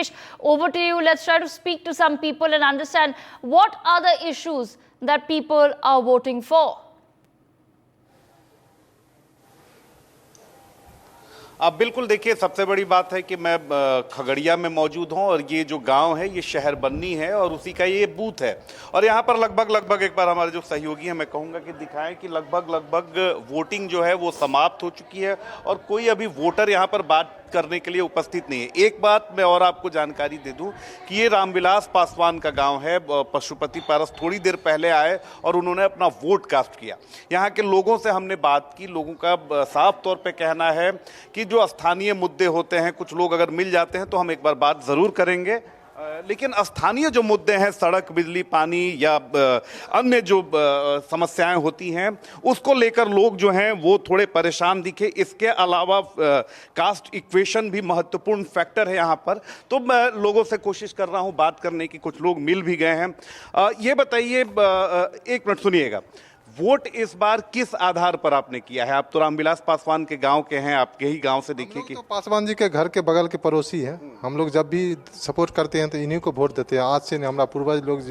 Suresh, over to you. Let's try to speak to some people and understand what are the issues that people are voting for. अब बिल्कुल देखिए, सबसे बड़ी बात है कि मैं खगड़िया में मौजूद हूं और ये जो गांव है ये शहर बन्नी है और उसी का ये बूथ है। और यहाँ पर लगभग एक बार हमारे जो सहयोगी हैं मैं कहूँगा कि दिखाएं कि लगभग वोटिंग जो है वो समाप्त हो चुकी है और कोई अभी वोटर यहाँ पर बात करने के लिए उपस्थित नहीं है। एक बात मैं और आपको जानकारी दे दूं कि ये रामविलास पासवान का गांव है। पशुपति पारस थोड़ी देर पहले आए और उन्होंने अपना वोट कास्ट किया। यहाँ के लोगों से हमने बात की, लोगों का साफ तौर पे कहना है कि जो स्थानीय मुद्दे होते हैं, कुछ लोग अगर मिल जाते हैं तो हम एक बार बात ज़रूर करेंगे, लेकिन स्थानीय जो मुद्दे हैं, सड़क, बिजली, पानी या अन्य जो समस्याएं होती हैं, उसको लेकर लोग जो हैं वो थोड़े परेशान दिखे। इसके अलावा कास्ट इक्वेशन भी महत्वपूर्ण फैक्टर है यहाँ पर। तो मैं लोगों से कोशिश कर रहा हूँ बात करने की, कुछ लोग मिल भी गए हैं। ये बताइए, एक मिनट सुनिएगा, वोट इस बार किस आधार पर आपने किया है? आप तो रामविलास पासवान के गांव के हैं, आपके ही गांव से देखिए कि तो पासवान जी के घर के बगल के पड़ोसी हैं। हम लोग जब भी सपोर्ट करते हैं तो इन्हीं को वोट देते हैं। आज से नहीं, हमारा पूर्वज लोग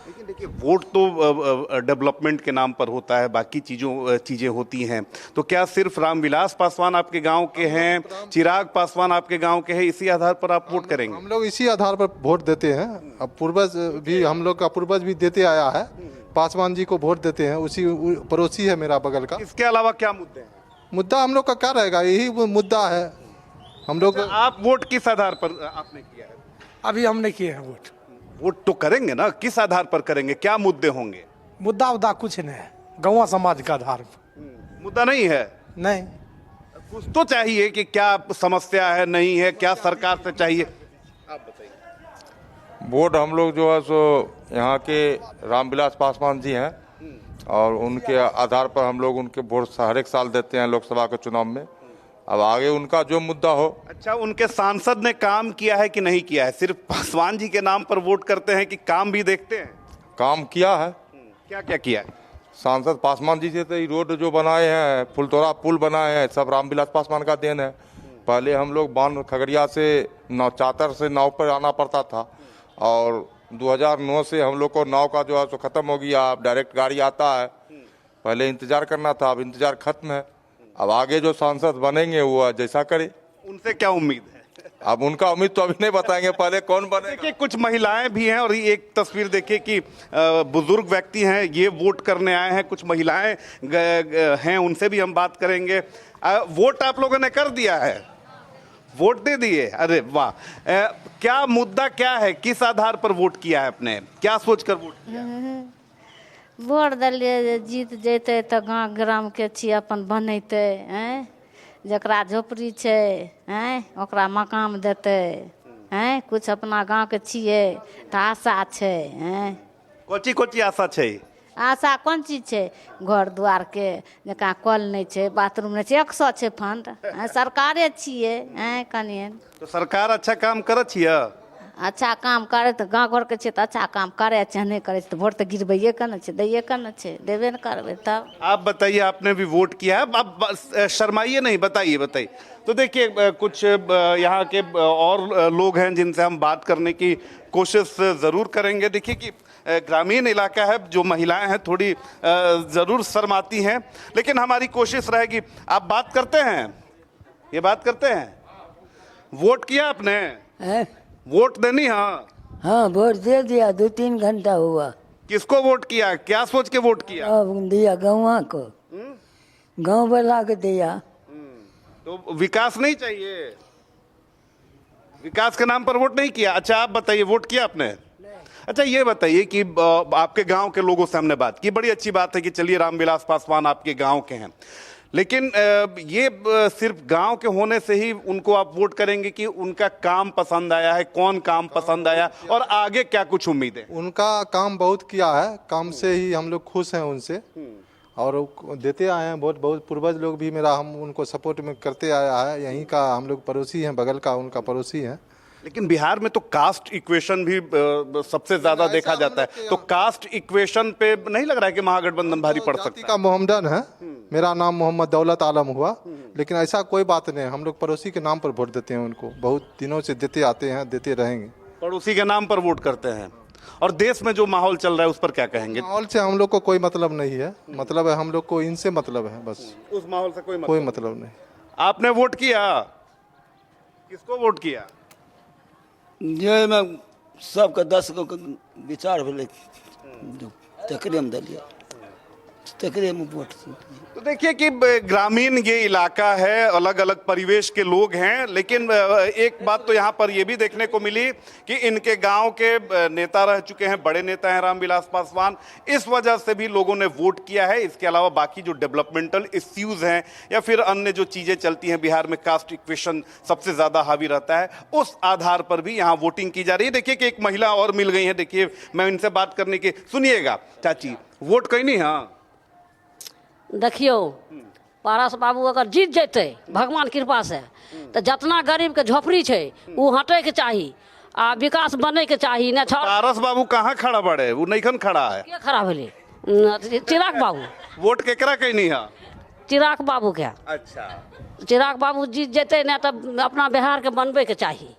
लेकिन देखिए, वोट तो डेवलपमेंट के नाम पर होता है, बाकी चीज़ें होती हैं। तो क्या सिर्फ रामविलास पासवान आपके गांव के हैं, चिराग पासवान आपके गांव के हैं, इसी आधार पर आप वोट करेंगे? हम लोग इसी आधार पर वोट देते हैं। अब पूर्वज भी, हम लोग का पूर्वज भी देते आया है, पासवान जी को वोट देते हैं। उसी पड़ोसी है मेरा बगल का। इसके अलावा क्या मुद्दे हैं? मुद्दा हम लोग का क्या रहेगा, यही मुद्दा है हम लोग। आप वोट किस आधार पर आपने किया है? अभी हमने किए हैं वोट। वोट तो करेंगे ना, किस आधार पर करेंगे? क्या मुद्दे होंगे? मुद्दा उद्दा कुछ नहीं है, गौवा समाज का आधार पर। मुद्दा नहीं है? नहीं, कुछ तो चाहिए कि क्या समस्या है, नहीं है, क्या सरकार से चाहिए? आप बताइए। वोट हम लोग जो है सो यहाँ के रामविलास पासवान जी हैं और उनके आधार पर हम लोग उनके वोट हर एक साल देते हैं लोकसभा के चुनाव में। अब आगे उनका जो मुद्दा हो। अच्छा, उनके सांसद ने काम किया है कि नहीं किया है? सिर्फ पासवान जी के नाम पर वोट करते हैं कि काम भी देखते हैं? काम किया है। क्या क्या किया है? सांसद पासवान जी से तो ये रोड जो बनाए हैं, फुलतोरा पुल बनाए हैं, सब रामविलास पासवान का देन है। पहले हम लोग बांध खगड़िया से चातर से नाव पर आना पड़ता था और 2009 से हम लोग को नाव का जो है सो खत्म हो गया। अब डायरेक्ट गाड़ी आता है, पहले इंतजार करना था, अब इंतजार खत्म है। अब आगे जो सांसद बनेंगे वो जैसा करे। उनसे क्या उम्मीद है? अब उनका उम्मीद तो अभी नहीं बताएंगे, पहले कौन बनेगा। देखिए, कुछ महिलाएं भी हैं और ये एक तस्वीर देखिए कि बुजुर्ग व्यक्ति हैं, ये वोट करने आए हैं। कुछ महिलाएं हैं, उनसे भी हम बात करेंगे। वोट आप लोगों ने कर दिया है? वोट दे दिए? अरे वाह! क्या मुद्दा क्या है, किस आधार पर वोट किया है आपने, क्या सोचकर वोट किया? वोट दिलिए, जीत जैते तो गाँव ग्राम के छी अपन बनैते हैं, जकरा झोपड़ी छै हैं ओकरा मकान देते हैं, कुछ अपना गाँव के छिए तो आशा छै हैं। कोची कोची आशा छै? आशा कोन चीज छै? घर दुआर के जकरा कल नहीं छै, बाथरूम नहीं छै, 100 छै फंड। सरकारे छिए हैं कनिए। तो सरकार अच्छा काम करे छिए? अच्छा काम करे तो गाँव घर के छै तो अच्छा काम करे, चाहे नहीं करे तो वोट तो गिरबैए के न छै, दैए के न छै, देबे न करबै तब। आप बताइए, आपने भी वोट किया है? आप शर्माइए नहीं, बताइए। तो देखिए, कुछ यहाँ के और लोग हैं जिनसे हम बात करने की कोशिश ज़रूर करेंगे। देखिए कि ग्रामीण इलाका है, जो महिलाएं हैं थोड़ी ज़रूर शर्माती हैं, लेकिन हमारी कोशिश रहेगी। आप बात करते हैं? ये बात करते हैं? वोट किया आपने? वोट देनी? हाँ, वोट दे दिया, 2-3 घंटा हुआ। किसको वोट किया? क्या सोच के वोट किया? दिया गाँव को, गाँव वाला को दिया। तो विकास नहीं चाहिए? विकास के नाम पर वोट नहीं किया? अच्छा, आप बताइए, वोट किया आपने? अच्छा, ये बताइए कि आपके गांव के लोगों से हमने बात की, बड़ी अच्छी बात है कि चलिए रामविलास पासवान आपके गांव के हैं, लेकिन ये सिर्फ गांव के होने से ही उनको आप वोट करेंगे कि उनका काम पसंद आया है? कौन काम पसंद आया और आगे क्या कुछ उम्मीद है? उनका काम बहुत किया है, काम से ही हम लोग खुश हैं उनसे और देते आए हैं वोट। बहुत पूर्वज लोग भी मेरा, हम उनको सपोर्ट में करते आया है। यहीं का हम लोग पड़ोसी हैं, बगल का उनका पड़ोसी हैं। लेकिन बिहार में तो कास्ट इक्वेशन भी सबसे ज्यादा देखा जाता है, तो कास्ट इक्वेशन पे नहीं लग रहा है कि महागठबंधन भारी पड़ जाति सकता का मोहम्मदन है। मेरा नाम मोहम्मद दौलत आलम हुआ, लेकिन ऐसा कोई बात नहीं, हम लोग पड़ोसी के नाम पर वोट देते हैं उनको, बहुत दिनों से देते आते हैं, देते रहेंगे। है? पड़ोसी के नाम पर वोट करते हैं। और देश में जो माहौल चल रहा है उस पर क्या कहेंगे? माहौल से हम लोग को कोई मतलब नहीं है, मतलब है हम लोग को इनसे मतलब है, बस उस माहौल से कोई मतलब नहीं। आपने वोट किया, किसको वोट किया? जे में सबके 10 गो के विचार भेलै तकरे में देलिए, तकरे में वोट। तो देखिए कि ग्रामीण ये इलाका है, अलग अलग परिवेश के लोग हैं, लेकिन एक बात तो यहाँ पर ये भी देखने को मिली कि इनके गांव के नेता रह चुके हैं, बड़े नेता हैं रामविलास पासवान, इस वजह से भी लोगों ने वोट किया है। इसके अलावा बाकी जो डेवलपमेंटल इश्यूज हैं या फिर अन्य जो चीजें चलती हैं बिहार में, कास्ट इक्वेशन सबसे ज्यादा हावी रहता है, उस आधार पर भी यहाँ वोटिंग की जा रही है। देखिए कि एक महिला और मिल गई है, देखिए मैं इनसे बात करने की, सुनिएगा चाची, वोट कहीं नहीं? हाँ देखियो, पारस बाबू अगर जीत जैते भगवान कृपा से, तो जितना गरीब के झोपड़ी है वो हटे के चाहिए आ विकास बने के चाहिए। न पारस बाबू कहाँ खड़ा बड़े, वो नईखन खड़ा है। के खड़ा भेले? चिराग बाबू। वोट केकरा कहीं नहीं है? चिराग बाबू क्या? अच्छा, चिराग बाबू जीत जैते न तब अपना बिहार के बनबे के चाहिए।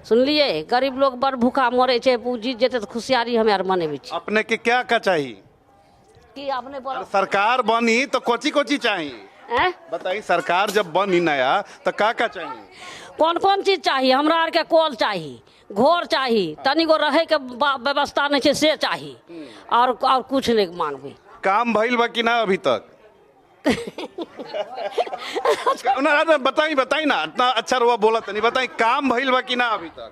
सुनलिए, गरीब लोग बड़ भूखा मरे छे, वो जीत जैते तो खुशियारी हमें आर मनेबे छी। अपने के क्या का चाहिए? कि आपने बोला सरकार बनी तो कोची कोची चाहिए बताइए? सरकार जब बनी नया तो का चाहिए? कौन कौन चीज चाहिए? हमरा आर के कॉल चाहिए, घर चाहिए, तनिगो रहे के व्यवस्था नहीं है से चाहिए, और कुछ नहीं मांगबे। काम भइल बा कि ना अभी तक? बताई ना, इतना अच्छा रुआ बोला तनी, बताई काम भइल बा कि ना अभी तक?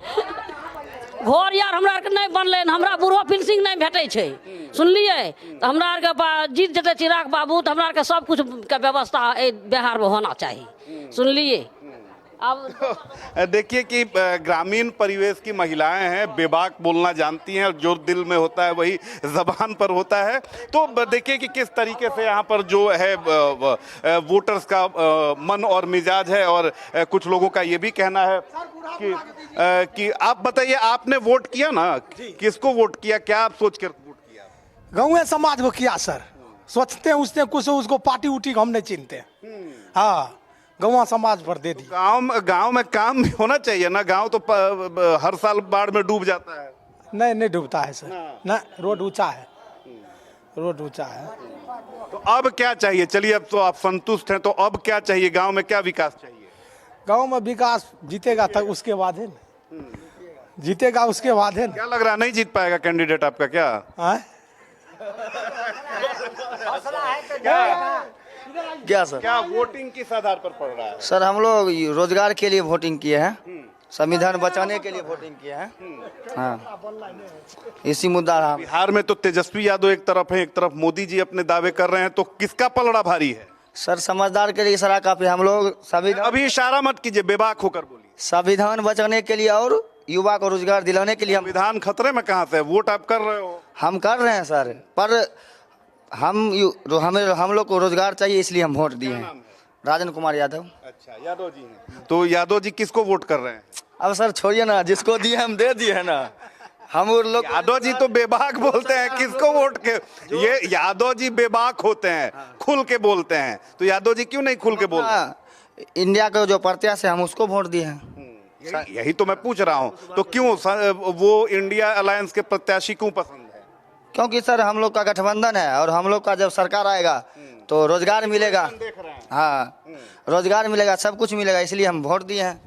घर यार हमरा आर के नहीं बनले, हमरा बुढ़ो पेंशन नहीं भेटे छे। सुनलिए, तो हमरा आर के जीत जते चिराग बाबू तो हमरा आर के सब कुछ के व्यवस्था बिहार में होना चाहिए। सुनलिए, अब देखिए कि ग्रामीण परिवेश की महिलाएं हैं, बेबाक बोलना जानती हैं, और जो दिल में होता है वही जबान पर होता है। तो देखिए कि किस तरीके से यहाँ पर जो है वोटर्स का मन और मिजाज है, और कुछ लोगों का ये भी कहना है कि आप बताइए, आपने वोट किया ना, किसको वोट किया, क्या आप सोच कर वोट किया? गाँव समाज को किया सर, सोचते हैं उसने कुछ, उसको पार्टी उटी हम नहीं चिनते। हाँ, गाँव समाज पर दे दी। गांव में काम भी होना चाहिए ना, गांव तो हर साल बाढ़ में डूब जाता है। नहीं डूबता है सर, ना रोड ऊंचा है, रोड ऊंचा है। तो अब क्या चाहिए? चलिए, अब तो आप संतुष्ट हैं, तो अब क्या चाहिए? गांव में क्या विकास चाहिए? गांव में विकास जीतेगा तक उसके बाद है ना, जीतेगा उसके बाद है ना। क्या लग रहा है, नहीं जीत पाएगा कैंडिडेट आपका क्या? क्या सर? क्या वोटिंग किस आधार पर पड़ रहा है? सर हम लोग रोजगार के लिए वोटिंग किए हैं, संविधान बचाने के लिए वोटिंग किए हैं। हाँ, इसी मुद्दा रहा। बिहार में तो तेजस्वी यादव एक तरफ है, एक तरफ मोदी जी अपने दावे कर रहे हैं, तो किसका पलड़ा भारी है? सर समझदार के लिए इशारा काफी, हम लोग संविधान, अभी इशारा मत कीजिए, बेबाक होकर बोलिए। संविधान बचाने के लिए और युवा को रोजगार दिलाने के लिए संविधान खतरे में कहाँ से? वोट आप कर रहे हो? हम कर रहे हैं सर, पर हम लोग को रोजगार चाहिए, इसलिए हम वोट दिए हैं। राजन कुमार यादव। अच्छा, यादव जी हैं। तो यादव जी किसको वोट कर रहे हैं? अब सर छोड़िए ना, जिसको दिए हम दे दिए है ना, हम लोग। यादव जी तो बेबाक बोलते हैं, किसको वोट के? ये यादव जी बेबाक होते हैं, खुल के बोलते हैं, तो यादव जी क्यों नहीं खुल के बोलते हैं? इंडिया का जो प्रत्याशी हम उसको वोट दिए हैं। यही तो मैं पूछ रहा हूँ, तो क्यों वो इंडिया अलायंस के प्रत्याशी क्यों पसंद है? क्योंकि सर हम लोग का गठबंधन है, और हम लोग का जब सरकार आएगा तो रोजगार मिलेगा। हाँ, रोजगार मिलेगा, सब कुछ मिलेगा, इसलिए हम वोट दिए हैं।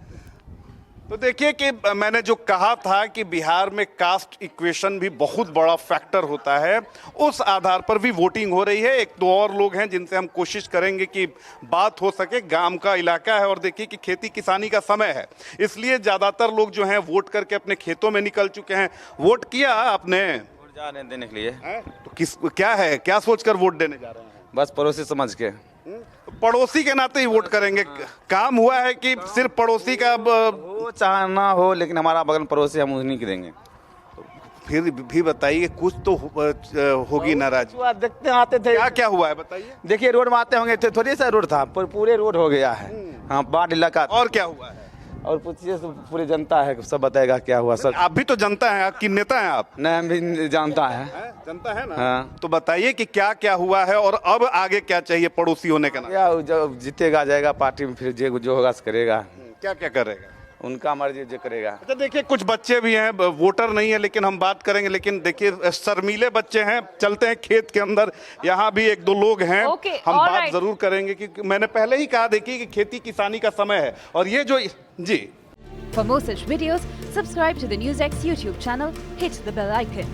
तो देखिए कि मैंने जो कहा था कि बिहार में कास्ट इक्वेशन भी बहुत बड़ा फैक्टर होता है, उस आधार पर भी वोटिंग हो रही है। एक दो और लोग हैं जिनसे हम कोशिश करेंगे कि बात हो सके। गांव का इलाका है, और देखिए कि खेती किसानी का समय है, इसलिए ज़्यादातर लोग जो हैं वोट करके अपने खेतों में निकल चुके हैं। वोट किया आपने? वोट जाने देने के लिए। तो क्या सोचकर वोट देने जा रहे हैं? बस पड़ोसी समझ के। पड़ोसी के नाते ही वोट करेंगे? काम हुआ है कि सिर्फ पड़ोसी का वो चाहे ना हो, लेकिन हमारा बगल पड़ोसी, हम उन्हीं के देंगे। फिर भी बताइए, कुछ तो होगी नाराजगी। आप देखते आते थे, क्या हुआ है बताइए? देखिए रोड में आते होंगे, थोड़ी सा रोड था, पूरे रोड हो गया है। हाँ, बाढ़ इलाका। और क्या हुआ है? और पूछिए तो पूरी जनता है, सब बताएगा क्या हुआ सर। आप भी तो जनता हैं, आपकी नेता हैं आप। नहीं, हम भी जानता है। जनता है ना। हाँ। तो बताइए कि क्या क्या हुआ है और अब आगे क्या चाहिए पड़ोसी होने का नाम। क्या जब जीतेगा जाएगा पार्टी में, फिर जो होगा सो करेगा। क्या क्या करेगा, उनका मर्जी जो करेगा। अच्छा देखिए, कुछ बच्चे भी हैं, वोटर नहीं है, लेकिन हम बात करेंगे। लेकिन देखिए शर्मीले बच्चे हैं, चलते हैं खेत के अंदर, यहाँ भी एक दो लोग हैं। Okay, हम all बात right. जरूर करेंगे कि मैंने पहले ही कहा, देखिए कि खेती किसानी का समय है और ये जो जी For more such videos, subscribe to the NewsX YouTube channel, hit the bell icon.